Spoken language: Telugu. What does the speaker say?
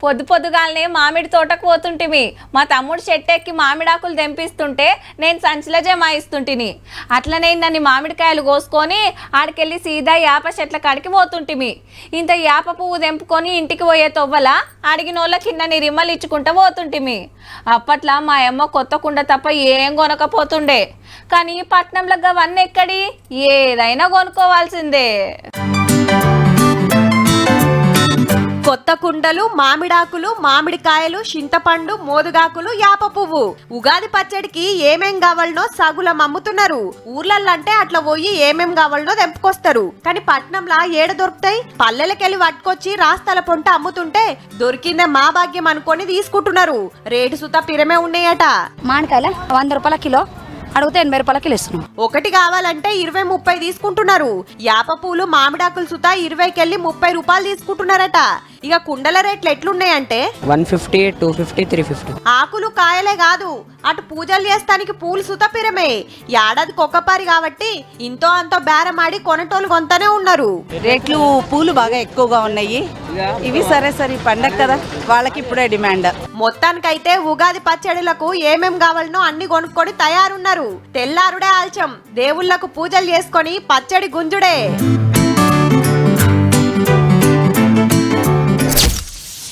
పొద్దు పొద్దుగాలనే మామిడి తోటకు పోతుంటిమి. మా తమ్ముడు చెట్టెక్కి మామిడాకులు తెంపిస్తుంటే నేను సంచిలో జమాయిస్తుంటిని. అట్లనే నన్ను మామిడికాయలు కోసుకొని ఆడికెళ్ళి సీదా యాప చెట్ల కాడికి పోతుంటిమి. ఇంత యాప పువ్వు తెంపుకొని ఇంటికి పోయే తొవ్వల అడిగినోళ్ళకి ఇన్నని రిమ్మలు ఇచ్చుకుంటూ పోతుంటిమి. అప్పట్లో మా అమ్మ కొత్త కుండ తప్ప ఏం కొనకపోతుండే. కానీ పట్నంలో అవన్నీ ఎక్కడి, ఏదైనా కొనుక్కోవాల్సిందే. కొత్త కుండలు, మామిడాకులు, మామిడికాయలు, చింతపండు, మోదుగాకులు, యాప పువ్వు. ఉగాది పచ్చడికి ఏమేం కావాలనో సగులం అమ్ముతున్నారు. ఊర్లల్లంటే అట్లా పోయి ఏమేం కావాలనో తెంపుకొస్తారు. కానీ పట్నంలా ఏడ దొరుకుతాయి? పల్లెలకెళ్ళి పట్టుకొచ్చి రాస్తాల పొంట అమ్ముతుంటే దొరికిందే మా భాగ్యం అనుకొని తీసుకుంటున్నారు. రేటు సుత పిరమే ఉన్నాయట. మామిడికాయలు 100 రూపాయల కిలో అడిగితే 80 రూపాయల కిలో ఇస్తున్నాం. ఒకటి కావాలంటే 20-30 తీసుకుంటున్నారు. యాప పూలు, మామిడాకులు సుత 20కెళ్ళి 30 రూపాయలు తీసుకుంటున్నారట. ఇక కుండల రేట్లు ఎట్లున్నాయంటే 150, 250, 350. ఆకులు కాయలే కాదు, అటు పూజలు చేస్తానికి పూలు సుత పిరమే. ఏడాదికి ఒక్కపారి కాబట్టి ఇంతో అంతో బేరమాడి కొనటోళ్ళు కొంతనే ఉన్నారు. రేట్లు పూలు బాగా ఎక్కువగా ఉన్నాయి. ఇవి సరే పండగ కదా, వాళ్ళకి ఇప్పుడే డిమాండ్. మొత్తానికైతే ఉగాది పచ్చడిలకు ఏమేం కావాలనో అన్ని కొనుక్కొని తయారున్నారు. తెల్లారుడే ఆల్చం, దేవుళ్లకు పూజలు చేసుకొని పచ్చడి గుంజుడే.